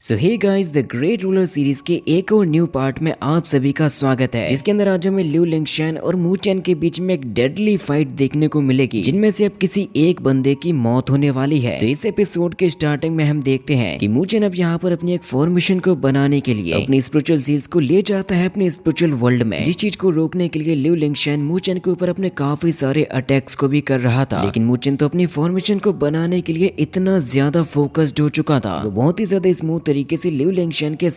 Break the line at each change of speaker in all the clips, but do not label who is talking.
So hey guys, the great ruler series के एक और न्यू पार्ट में आप सभी का स्वागत है, जिसके अंदर आज हमें लिu लिंगशेन और मू चेन के बीच में एक डेडली फाइट देखने को मिलेगी, जिनमें से अब किसी एक बंदे की मौत होने वाली है। तो इस एपिसोड के स्टार्टिंग में हम देखते हैं कि मू चेन अब यहाँ पर अपनी एक फॉर्मेशन को बनाने के लिए अपनी स्पिरिचुअल चीज को ले जाता है अपने स्पिरिचुअल वर्ल्ड में, जिस चीज को रोकने के लिए लिu लिंगशेन मू चेन के ऊपर अपने काफी सारे अटैक्स को भी कर रहा था। लेकिन मू चेन तो अपनी फॉर्मेशन को बनाने के लिए इतना ज्यादा फोकस्ड हो चुका था, वो बहुत ही ज्यादा स्मूथ तरीके से लिu लिंगशेन के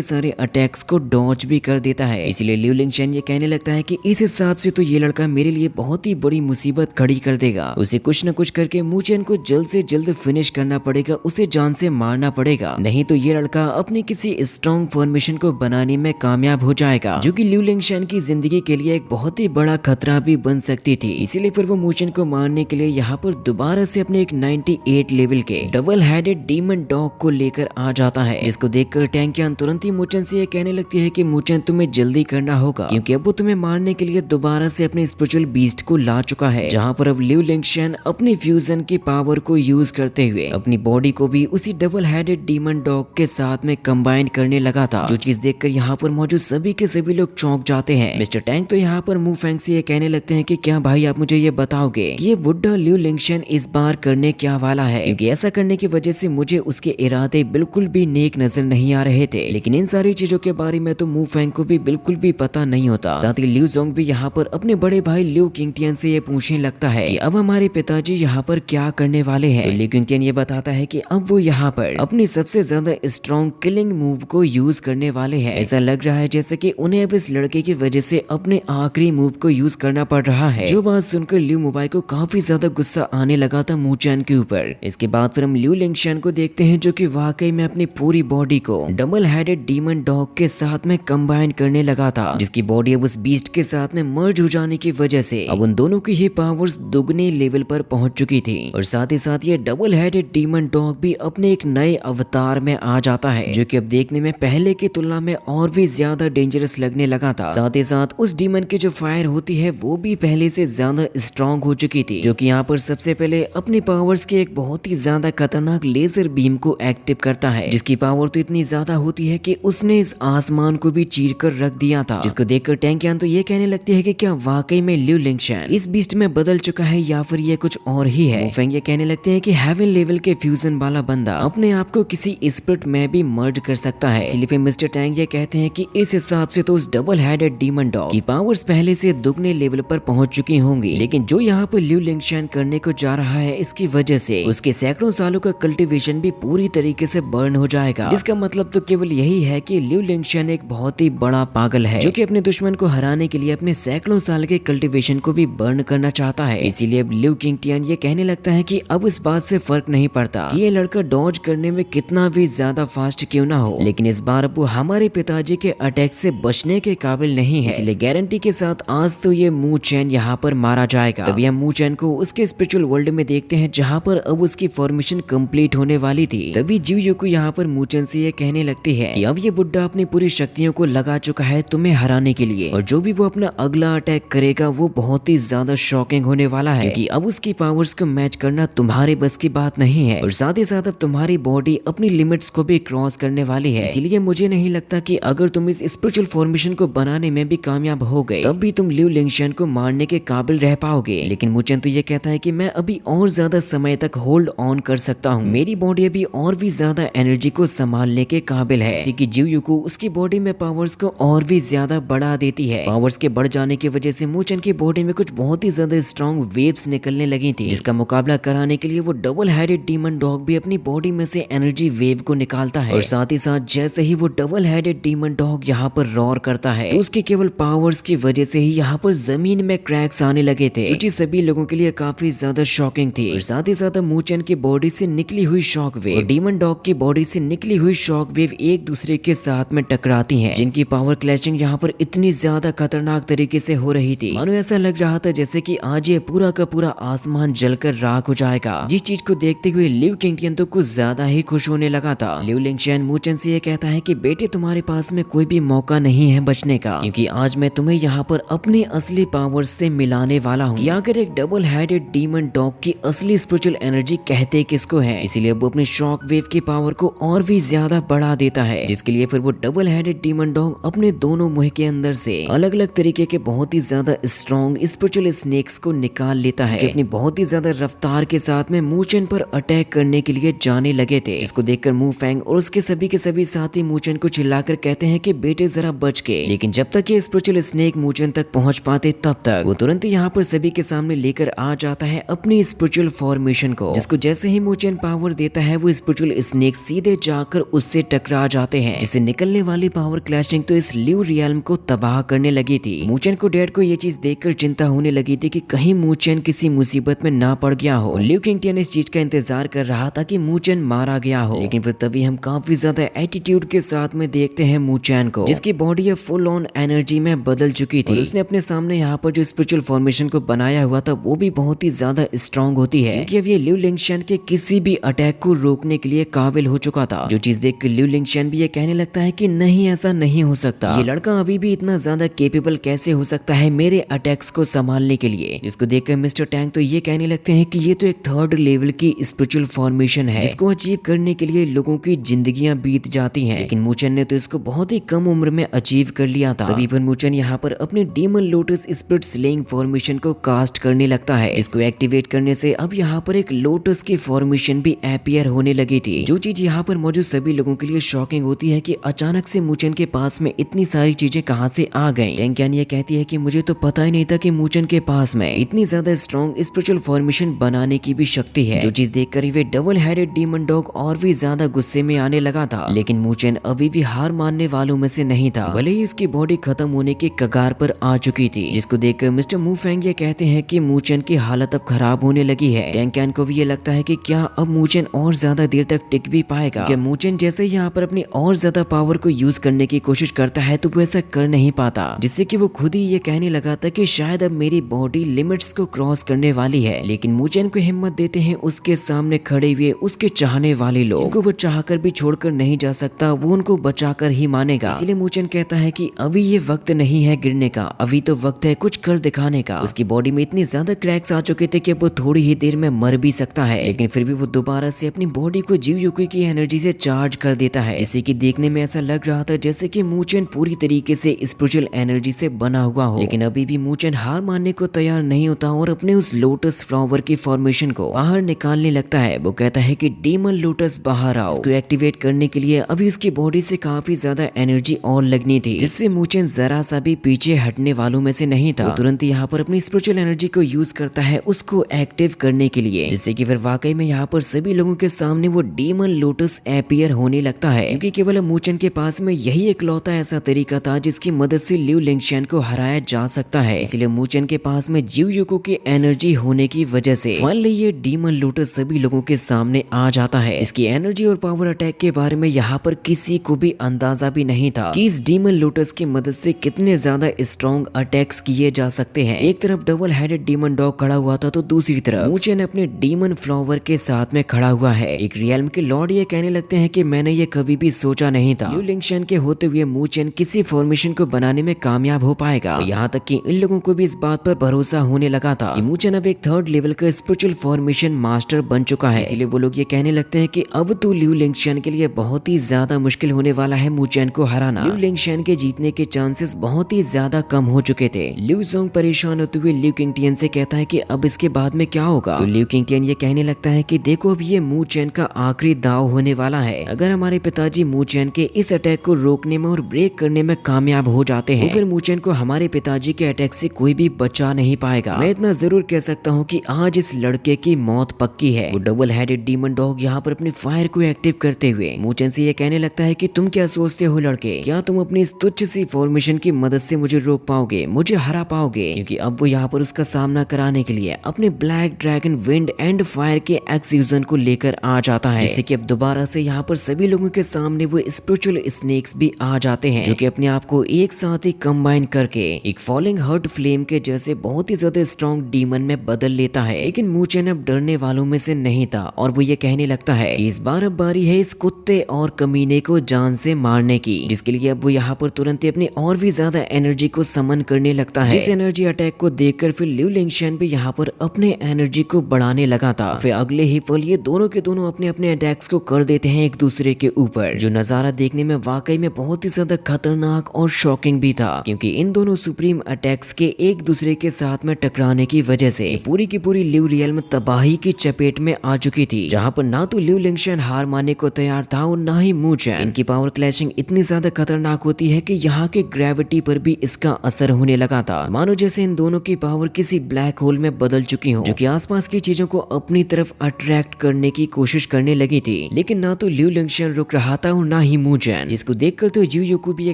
सारे अटैक्स को डॉज भी कर देता है। इसलिए लिu लिंगशेन ये कहने लगता है कि इस हिसाब से तो ये लड़का मेरे लिए बहुत ही बड़ी मुसीबत खड़ी कर देगा, उसे कुछ न कुछ करके मू चेन को जल्द से जल्द फिनिश करना पड़ेगा, उसे जान से मारना पड़ेगा, नहीं तो ये लड़का अपनी किसी स्ट्रॉन्ग फॉर्मेशन को बनाने में कामयाब हो जाएगा, जो कि लिu लिंगशेन की जिंदगी के लिए एक बहुत ही बड़ा खतरा भी बन सकती थी। इसीलिए फिर वो मू चेन को मारने के लिए यहाँ पर दोबारा से अपने एक 98 लेवल के डबल हेडेड डीमन डॉग को लेकर आ जाता है, जिसको देखकर टैंकियन तुरंत ही मू चेन से ये कहने लगती है कि मू चेन तुम्हें जल्दी करना होगा, क्योंकि अब वो तुम्हें मारने के लिए दोबारा से अपने स्पिरिचुअल बीस्ट को ला चुका है, जहां पर अब लिu लिंगशेन अपनी फ्यूजन की पावर को यूज करते हुए अपनी बॉडी को भी उसी डबल हेडेड डीमन डॉग के साथ में कंबाइन करने लगा था, जो चीज देखकर यहाँ पर मौजूद सभी के सभी लोग चौंक जाते हैं। मिस्टर टैंक तो यहाँ पर मू फेंग से ये कहने लगते हैं कि क्या भाई आप मुझे ये बताओगे कि ये बुड्ढा लिu लिंगशेन इस बार करने क्या वाला है, क्योंकि ऐसा करने की वजह से मुझे उसके इरादे बिल्कुल भी नेक नजर नहीं आ रहे थे। लेकिन इन सारी चीजों के बारे में तो मू फेंग को भी बिल्कुल भी पता नहीं होता। साथ ही लिu जोंग भी यहाँ पर अपने बड़े भाई लिu किंगटियन से ये पूछने लगता है कि अब हमारे पिताजी यहाँ पर क्या करने वाले हैं। तो लिu किंगटियन ये बताता है कि अब वो यहाँ पर अपनी सबसे ज्यादा स्ट्रॉन्ग किलिंग मूव को यूज करने वाले हैं। ऐसा लग रहा है जैसे कि उन्हें अब इस लड़के की वजह से अपने आखिरी मूव को यूज करना पड़ रहा है। जो बात सुनकर लिu मोबाई को काफी ज्यादा गुस्सा आने लगा था मू चेन के ऊपर। इसके बाद फिर हम लिu लिंगशेन को देखते हैं, जो कि वाकई में अपनी पूरी बॉडी को डबल हेडेड डीमन डॉग के साथ में कंबाइन करने लगा था, जिसकी बॉडी अब उस बीस्ट के साथ में मर्ज हो जाने की वजह से अब उन दोनों की ही पावर्स दुगने लेवल पर पहुंच चुकी थी। और साथ ही साथ ये डबल हेडेड डीमन डॉग भी अपने एक नए अवतार में आ जाता है, जो कि अब देखने में पहले की तुलना में और भी ज्यादा डेंजरस लगने लगा था। साथ ही साथ उस डीमन की जो फायर होती है वो भी पहले से ज्यादा स्ट्रॉन्ग हो चुकी थी, जो कि यहाँ पर सबसे पहले अपनी पावर्स के एक बहुत ही ज्यादा खतरनाक लेजर बीम को एक्टिव करता है, जिसकी पावर तो इतनी ज्यादा होती है कि उसने इस आसमान को भी चीर कर रख दिया था, जिसको देखकर टैंकियन तो ये कहने लगती है कि क्या वाकई में लिu लिंगशेन इस बीस्ट में बदल चुका है या फिर ये कुछ और ही है। फेंग ये कहने लगते हैं कि हेवन लेवल के फ्यूजन वाला बंदा अपने आप को किसी स्पिरिट में भी मर्ज कर सकता है। इसलिए फिर मिस्टर टैंक ये कहते हैं कि इस हिसाब से तो उस डबल हेडेड डीमन डॉग की पावर्स पहले से दुगने लेवल पर पहुंच चुकी होंगी, लेकिन जो यहाँ पर लिu लिंगशेन करने को जा रहा है इसकी वजह से उसके सैकड़ों सालों का कल्टीवेशन भी पूरी तरीके से बर्न हो जाएगा। इसका मतलब तो केवल यही है कि लिu लिंगशेन एक बहुत ही बड़ा पागल है, जो कि अपने दुश्मन को हराने के लिए अपने सैकड़ों साल के कल्टीवेशन को भी बर्न करना चाहता है। इसीलिए अब लिu किंगटियन ये कहने लगता है कि अब इस बात से फर्क नहीं पड़ता कि ये लड़का डॉज करने में कितना भी ज्यादा फास्ट क्यों ना हो, लेकिन इस बार वो हमारे पिताजी के अटैक से बचने के काबिल नहीं है। इसलिए गारंटी के साथ आज तो ये मू चेन यहाँ पर मारा जाएगा। तभी हम मू चेन को उसके स्पिरिचुअल वर्ल्ड में देखते हैं, जहाँ पर अब उसकी फॉर्मेशन कंप्लीट होने वाली थी। तभी जियो युको यहाँ पर मू चेन से ये कहने लगती है कि अब ये बुड्ढा अपनी पूरी शक्तियों को लगा चुका है तुम्हें हराने के लिए, और जो भी वो अपना अगला अटैक करेगा वो बहुत ही ज्यादा शॉकिंग होने वाला है, क्योंकि अब उसकी पावर्स को मैच करना तुम्हारे बस की बात नहीं है। और साथ ही साथ अब तुम्हारी बॉडी अपनी लिमिट्स को भी क्रॉस करने वाली है। इसीलिए मुझे नहीं लगता कि अगर तुम इस स्पिरिचुअल फॉर्मेशन को बनाने में भी कामयाब हो गए तब भी तुम लिu लिंगशेन को मारने के काबिल रह पाओगे। लेकिन मू चेन तो ये कहता है कि मैं अभी और ज्यादा समय तक होल्ड ऑन कर सकता हूँ, मेरी बॉडी अभी और भी ज्यादा एनर्जी को संभालने के काबिल है। इसी की जियो युको उसकी बॉडी में पावर्स को और भी ज्यादा बढ़ा देती है। पावर्स के बढ़ जाने की वजह से मू चेन की बॉडी में कुछ बहुत ही ज्यादा स्ट्रॉन्ग वेव्स निकलने लगी थी, जिसका मुकाबला कराने के लिए वो डबल हेडेड डीमन डॉग भी अपनी बॉडी में से एनर्जी वेव को निकालता है। और साथ ही साथ जैसे ही वो डबल हेडेड डीमन डॉग यहाँ पर रॉर करता है तो उसके केवल पावर्स की वजह से ही यहाँ पर जमीन में क्रैक्स आने लगे थे, जो सभी लोगों के लिए काफी ज्यादा शॉकिंग थी। और साथ ही साथ मू चेन की बॉडी से निकली हुई शॉक वेव और डीमन डॉग की बॉडी से निकली हुई शॉक वेव एक दूसरे के साथ में टकराती हैं, जिनकी पावर क्लैशिंग यहाँ पर इतनी ज्यादा खतरनाक तरीके से हो रही थी, मानो ऐसा लग रहा था जैसे कि आज ये पूरा का पूरा आसमान जलकर राख हो जाएगा। जिस चीज को देखते हुए लिu किंगटियन तो कुछ ज्यादा ही खुश होने लगा था। लिu लिंगशेन मू चेन से ये कहता है कि बेटे तुम्हारे पास में कोई भी मौका नहीं है बचने का, क्योंकि आज मैं तुम्हें यहाँ पर अपनी असली पावर्स से मिलाने वाला हूँ। कि अगर एक डबल हेडेड डीमन डॉग की असली स्पिरिचुअल एनर्जी कहते किसको है, इसीलिए वो अपनी शॉक वेव की पावर को और और भी ज्यादा बढ़ा देता है, जिसके लिए फिर वो डबल हेडेड डीमन डॉग अपने दोनों मुंह के अंदर से अलग अलग तरीके के बहुत ही ज्यादा स्ट्रॉन्ग स्पिरिचुअल स्नेक्स को निकाल लेता है, जो अपनी बहुत ही ज्यादा रफ्तार के साथ में मूचन पर अटैक करने के लिए जाने लगे थे। जिसको देखकर मू फैंग और उसके सभी के सभी साथी मूचन को चिल्लाकर कहते हैं कि बेटे जरा बच के, लेकिन जब तक ये स्पिरिचुअल स्नेक मूचन तक पहुंच पाते तब तक वो तुरंत यहाँ पर सभी के सामने लेकर आ जाता है अपनी स्पिरिचुअल फॉर्मेशन को, जिसको जैसे ही मूचन पावर देता है वो स्पिरिचुअल स्नेक सीधे जाकर उससे टकरा जाते हैं, जिससे निकलने वाली पावर क्लैशिंग तो इस ल्यू रियल्म को तबाह करने लगी थी। मूचन को डैड को ये चीज देखकर चिंता होने लगी थी कि कहीं मूचन किसी मुसीबत में ना पड़ गया हो। ल्यू किंगटियन इस चीज का इंतजार कर रहा था कि मूचन मारा गया हो, लेकिन फिर तभी हम काफी ज्यादा एटीट्यूड के साथ में देखते हैं मूचन को, जिसकी बॉडी अब फुल ऑन एनर्जी में बदल चुकी थी। उसने अपने सामने यहाँ पर जो स्पिरिचुअल फॉर्मेशन को बनाया हुआ था वो भी बहुत ही ज्यादा स्ट्रॉन्ग होती है, क्योंकि अब ये ल्यू लिंगशन के किसी भी अटैक को रोकने के लिए काबिल हो चुका था। जो चीज देख कर ल्यू लिंगशन भी ये कहने लगता है कि नहीं, ऐसा नहीं हो सकता, ये लड़का अभी भी इतना ज्यादा केपेबल कैसे हो सकता है मेरे अटैक्स को संभालने के लिए। जिसको देखकर मिस्टर टैंक तो ये कहने लगते हैं कि ये तो एक थर्ड लेवल की स्पिरिचुअल फॉर्मेशन है, जिसको अचीव करने के लिए लोगों की जिंदगियां बीत जाती हैं, लेकिन मूचन ने तो इसको बहुत ही कम उम्र में अचीव कर लिया था। तभी पर मूचन यहाँ पर अपने demon lotus spirit slaying formation को कास्ट करने लगता है, जिसको एक्टिवेट करने से अब यहाँ पर एक लोटस की फॉर्मेशन भी अपीयर होने लगी थी। जो चीज यहाँ पर मौजूद सभी लोगों के लिए शॉकिंग होती है कि अचानक से मूचन के पास में इतनी सारी चीजें कहां से आ गई। टैंकियन ये कहती है कि मुझे तो पता ही नहीं था कि मूचन के पास में इतनी ज्यादा स्ट्रॉन्ग स्पिरिचुअल फॉर्मेशन बनाने की भी शक्ति है। जो चीज देखकर ही वे डबल हेडेड डीमन डॉग और भी ज्यादा गुस्से में आने लगा था, लेकिन मूचन अभी भी हार मानने वालों में से नहीं था, भले ही उसकी बॉडी खत्म होने के कगार पर आ चुकी थी। जिसको देखकर मिस्टर मू फैंग ये कहते हैं कि मूचन की हालत अब खराब होने लगी है। टैंकियन को भी ये लगता है कि क्या अब मूचन और ज्यादा देर तक टिक भी पाएगा। मूचन जैसे यहाँ पर अपनी और ज्यादा पावर को यूज करने की कोशिश करता है तो वो ऐसा कर नहीं पाता, जिससे कि वो खुद ही ये कहने लगा था कि शायद अब मेरी बॉडी लिमिट्स को क्रॉस करने वाली है। लेकिन मूचन को हिम्मत देते हैं उसके सामने खड़े हुए उसके चाहने वाले लोग, जिनको वो चाहकर भी छोड़कर नहीं जा सकता, वो उनको बचाकर ही मानेगा। इसलिए मूचन कहता है कि अभी ये वक्त नहीं है गिरने का, अभी तो वक्त है कुछ कर दिखाने का। उसकी बॉडी में इतने ज्यादा क्रैक्स आ चुके थे कि वो थोड़ी ही देर में मर भी सकता है, लेकिन फिर भी वो दोबारा से अपनी बॉडी को जीव युकी की एनर्जी से चार्ज कर देता है, जिससे कि देखने में ऐसा लग रहा था जैसे कि मूचन पूरी तरीके से स्पिरिचुअल एनर्जी से बना हुआ हो। लेकिन अभी भी मूचन हार मानने को तैयार नहीं होता और अपने उस लोटस फ्लावर की फॉर्मेशन को बाहर निकालने लगता है। वो कहता है कि डीमन लोटस बाहर आओ। उसको एक्टिवेट करने के लिए अभी उसकी बॉडी से काफी ज्यादा एनर्जी और लगनी थी, जिससे मूचन जरा सा भी पीछे हटने वालों में से नहीं था। वो तुरंत यहाँ पर अपनी स्पिरिचुअल एनर्जी को यूज करता है उसको एक्टिव करने के लिए, जिससे कि फिर वाकई में यहाँ पर सभी लोगों के सामने वो डीमन लोटस अपीयर होने लगता है, क्योंकि केवल मूचन के पास में यही इकलौता ऐसा तरीका था जिसकी मदद से ल्यू लिंगशन को हराया जा सकता है। इसलिए मूचन के पास में जीव युको की एनर्जी होने की वजह से फाइनली ये डीमन लोटस सभी लोगों के सामने आ जाता है। इसकी एनर्जी और पावर अटैक के बारे में यहाँ पर किसी को भी अंदाजा भी नहीं था कि इस डीमन लोटस की मदद से कितने ज्यादा स्ट्रॉन्ग अटैक्स किए जा सकते हैं। एक तरफ डबल हेडेड डीमन डॉग खड़ा हुआ था तो दूसरी तरफ मूचन अपने डीमन फ्लावर के साथ में खड़ा हुआ है। एक रियल्म के लॉर्ड ये कहने लगते हैं कि मैंने ये कभी भी सोचा नहीं था ल्यू लिंगशन के होते हुए मूचन किसी फॉर्मेशन को बनाने में कामयाब हो पाएगा। यहाँ तक कि इन लोगों को भी इस बात पर भरोसा होने लगा था कि मूचन अब एक थर्ड लेवल का स्पिरिचुअल फॉर्मेशन मास्टर बन चुका है। इसलिए वो लोग ये कहने लगते हैं कि अब तो ल्यू लिंगशन के लिए बहुत ही ज्यादा मुश्किल होने वाला है मूचन को हराना। ल्यू लिंगशन के जीतने के चांसेस बहुत ही ज्यादा कम हो चुके थे। ल्यू जोंग परेशान होते हुए ल्यू किंगटियन से कहता है कि अब इसके बाद में क्या होगा। तो ल्यू किंगटियन ये कहने लगता है कि देखो अब ये मूचन का आखिरी दाव होने वाला है। अगर हमारे पिताजी मूचन के इस अटैक को रोकने में और ब्रेक करने में कामयाब हो जाते हैं तो फिर मूचन को हमारे पिताजी के अटैक से कोई भी बचा नहीं पाएगा। मैं इतना जरूर कह सकता हूँ कि आज इस लड़के की मौत पक्की है। वो डबल हेडेड डीमन डॉग यहाँ पर अपनी फायर को एक्टिव करते हुए मूचन से ये कहने लगता है कि तुम क्या सोचते हो लड़के, क्या तुम अपनी इस तुच्छ सी फॉर्मेशन की मदद से मुझे रोक पाओगे, मुझे हरा पाओगे। क्योंकि अब वो यहाँ पर उसका सामना कराने के लिए अपने black dragon wind and fire के एक्सयूजन को लेकर आ जाता है, जिससे कि अब दोबारा से यहाँ पर सभी लोगों के सामने वो स्पिरिचुअल स्नेक्स भी आ जाते हैं, जो कि अपने आप को एक साथ ही कंबाइन करके एक फॉलिंग हर्ट फ्लेम के जैसे बहुत ही ज्यादा स्ट्रॉन्ग डीमन में बदल लेता है। लेकिन मूचन अब डरने वालों में से नहीं था और वो ये कहने लगता है कि इस बार अब बारी है इस कुत्ते और कमीने को जान से मारने की, जिसके लिए अब वो यहाँ पर तुरंत ही अपनी और भी ज्यादा एनर्जी को समन करने लगता है। जिस एनर्जी अटैक को देखकर फिर ल्यू लिंगशन भी यहाँ पर अपने एनर्जी को बढ़ाने लगा था। फिर अगले ही पल ये दोनों के दोनों अपने अपने अटैक्स को कर लेते हैं एक दूसरे के ऊपर, जो नजारा देखने में वाकई में बहुत ही ज्यादा खतरनाक और शॉकिंग भी था, क्योंकि इन दोनों सुप्रीम अटैक्स के एक दूसरे के साथ में टकराने की वजह से पूरी की पूरी लिव रियल्म तबाही की चपेट में आ चुकी थी, जहां पर ना तो लिव लिंगशेन हार मानने को तैयार था और ना ही मू चैन। इनकी पावर क्लैशिंग इतनी ज्यादा खतरनाक होती है कि यहाँ के ग्रेविटी पर भी इसका असर होने लगा था, मानो जैसे इन दोनों की पावर किसी ब्लैक होल में बदल चुकी हो, जो कि आसपास की चीजों को अपनी तरफ अट्रैक्ट करने की कोशिश करने लगी थी। लेकिन ना तो लिव लिंगशेन रुक रहा था और ना ही मू चैन, जिसको देखकर तो यू यूको भी ये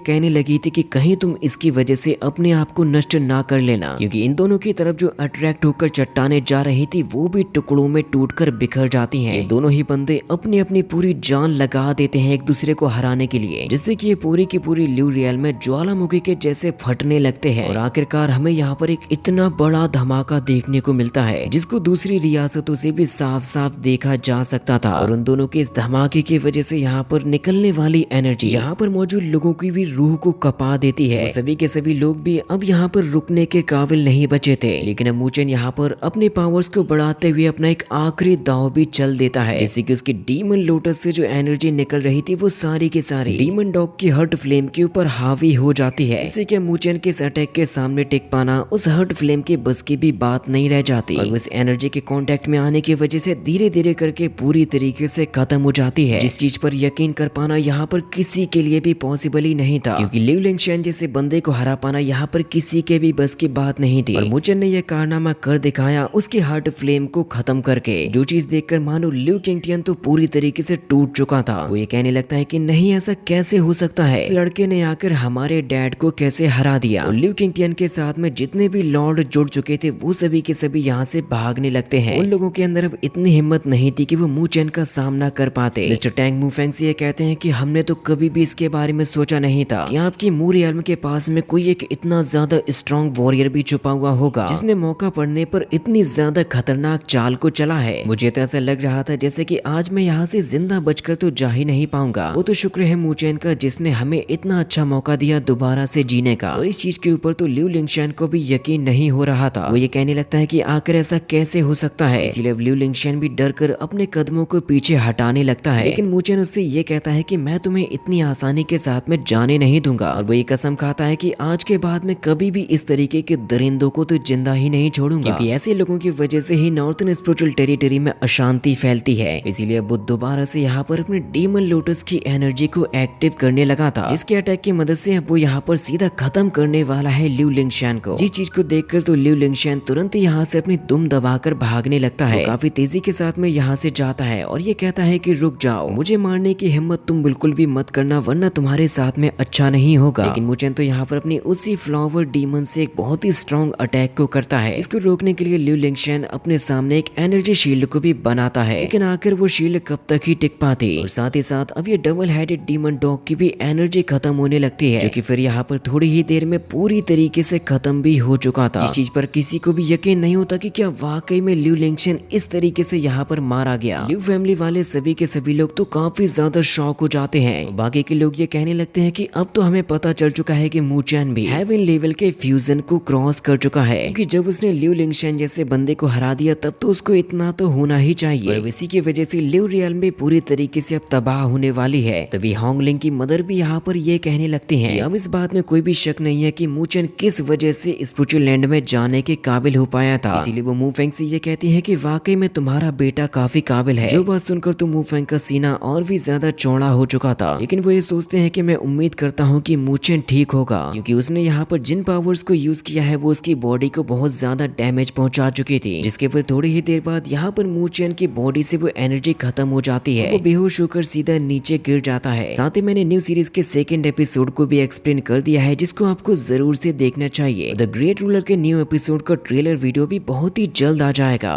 कहने लगी थी कि कहीं तुम इसकी वजह से अपने आप को नष्ट ना कर लेना, क्योंकि इन दोनों की तरफ जो अट्रैक्ट होकर चट्टाने जा रही थी वो भी टुकड़ों में टूटकर बिखर जाती हैं। दोनों ही बंदे अपनी अपनी पूरी जान लगा देते हैं एक दूसरे को हराने के लिए, जिससे कि ये पूरी की पूरी लिव रियल में ज्वालामुखी के जैसे फटने लगते हैं। और आखिरकार हमें यहाँ पर एक इतना बड़ा धमाका देखने को मिलता है, जिसको दूसरी रियासतों से भी साफ साफ देखा जा सकता था। और उन दोनों के इस धमाके की वजह से यहाँ पर निकलने वाली एनर्जी यहाँ पर मौजूद लोगों की भी रूह को कपा देती है। सभी के सभी लोग भी अब यहाँ पर रुकने के काबिल नहीं बचे थे। लेकिन अब मूचेन यहाँ पर अपने पावर्स को बढ़ाते हुए अपना एक आखिरी दाव भी चल देता है, जिससे कि उसकी डीमन लोटस से जो एनर्जी निकल रही थी वो सारी की सारी डीमन डॉग की हर्ट फ्लेम के ऊपर हावी हो जाती है, जिससे कि मूचेन के इस अटैक के सामने टिक पाना उस हर्ट फ्लेम के बस की भी बात नहीं रह जाती, और उस एनर्जी के कांटेक्ट में आने की वजह से धीरे धीरे करके पूरी तरीके से खत्म हो जाती है, जिस चीज पर यकीन कर पाना यहाँ पर किसी के लिए भी पॉसिबल ही नहीं था, क्योंकि लिव लिंगशेन जैसे बंदे को हरा पाना यहाँ पर किसी के भी बस की बात नहीं थी। और मूचेन ने यह कारनामा कर दिखाया उसकी हार्ट फ्लेम को खत्म करके, जो चीज देखकर मानो लिव किंगटियन तो पूरी तरीके से टूट चुका था। वो ये कहने लगता है कि नहीं, ऐसा कैसे हो सकता है, इस लड़के ने आकर हमारे डैड को कैसे हरा दिया। और लिव किंगटियन के साथ में जितने भी लॉर्ड जुड़ चुके थे वो सभी के सभी यहाँ से भागने लगते हैं। उन लोगों के अंदर अब इतनी हिम्मत नहीं थी कि वो मूचेन का सामना कर पाते। मिस्टर टैंग मूफेंग से ये कहते हैं कि हमने तो कभी भी इसके बारे में सोचा नहीं था कि आपकी मू रियल्म के पास में कोई एक इतना ज्यादा स्ट्रॉन्ग वॉरियर भी छुपा हुआ होगा, जिसने मौका पड़ने पर इतनी ज्यादा खतरनाक चाल को चला है। मुझे तो ऐसा लग रहा था जैसे कि आज मैं यहाँ से जिंदा बचकर तो जा ही नहीं पाऊंगा। वो तो शुक्र है मूचेन का, जिसने हमें इतना अच्छा मौका दिया दोबारा से जीने का। और इस चीज के ऊपर तो लिव लिंगशेन को भी यकीन नहीं हो रहा था। वो ये कहने लगता है कि आखिर ऐसा कैसे हो सकता है। इसीलिए लिव लिंगशेन भी डर कर अपने कदमों को पीछे हटाने लगता है, लेकिन मूचेन उससे ये कहता है कि मैं तुम्हें इतनी आसानी के साथ में जाने नहीं दूंगा। और वो ये कसम खाता है कि आज के बाद में कभी भी इस तरीके के दरिंदों को तो जिंदा ही नहीं छोड़ूंगा, क्योंकि ऐसे लोगों की वजह से ही नॉर्थन स्पिरिचुअल टेरिटरी में अशांति फैलती है। इसीलिए वो दोबारा से यहाँ पर अपने डीमन लोटस की एनर्जी को एक्टिव करने लगा था, जिसके अटैक की मदद से वो यहाँ पर सीधा खत्म करने वाला है लिव लिंगशेन को। जिस चीज को देखकर तो लिव लिंगशेन तुरंत यहाँ से अपनी दुम दबाकर भागने लगता है। काफी तेजी के साथ में यहाँ से जाता है और ये कहता है कि रुक जाओ, मुझे मारने की हिम्मत तुम बिल्कुल भी मत करना, वरना तुम्हारे साथ में अच्छा नहीं होगा। लेकिन मूचेन तो यहाँ पर अपनी उसी फ्लावर डीमन से एक बहुत ही स्ट्रॉन्ग अटैक को करता है। इसको रोकने के लिए लिव लिंगशेन अपने सामने एक एनर्जी शील्ड को भी बनाता है, लेकिन आखिर वो शील्ड कब तक ही टिक पाती। और साथ ही साथ अब ये डबल हेडेड डीमन डॉग की भी एनर्जी खत्म होने लगती है, जो कि फिर यहाँ पर थोड़ी ही देर में पूरी तरीके से खत्म भी हो चुका था। इस चीज पर किसी को भी यकीन नहीं होता कि क्या वाकई में लिव लिंगशेन इस तरीके से यहाँ पर मारा गया। लिव फैमिली वाले सभी के सभी लोग तो काफी ज्यादा शॉक हो जाते हैं। बाकी के लोग ये कहने लगते हैं कि अब तो हमें पता चल चुका है कि मूचेन भी हेवन लेवल के फ्यूजन को क्रॉस कर चुका है, क्योंकि जब उसने लिव लिंगशेन जैसे बंदे को हरा दिया तब तो उसको इतना तो होना ही चाहिए। और इसी की वजह से लिव रियल में पूरी तरीके से अब तबाह होने वाली है। तभी होंगलिंग की मदर भी यहाँ पर ये कहने लगती हैं कि अब इस बात में कोई भी शक नहीं है कि मूचेन किस वजह से स्पिरिचुअल लैंड में जाने के काबिल हो पाया था। इसीलिए वो मूफेंग से ये कहती है कि वाकई में तुम्हारा बेटा काफी काबिल है। जो बात सुनकर तो मूफेंग का सीना और भी ज्यादा चौड़ा हो चुका था, लेकिन वो ये सोचते हैं कि मैं उम्मीद करता हूँ कि मूचेन ठीक होगा, क्योंकि उसने यहाँ पर जिन पावर्स को यूज किया है वो उसकी बॉडी को बहुत ज्यादा डैमेज पहुंचा चुकी थी, जिसके फिर थोड़ी ही देर बाद यहाँ पर मूचेन की बॉडी से वो एनर्जी खत्म हो जाती है। वो बेहोश होकर सीधा नीचे गिर जाता है। साथ ही मैंने न्यू सीरीज के सेकंड एपिसोड को भी एक्सप्लेन कर दिया है, जिसको आपको जरूर से देखना चाहिए। द ग्रेट रूलर के न्यू एपिसोड का ट्रेलर वीडियो भी बहुत ही जल्द आ जाएगा।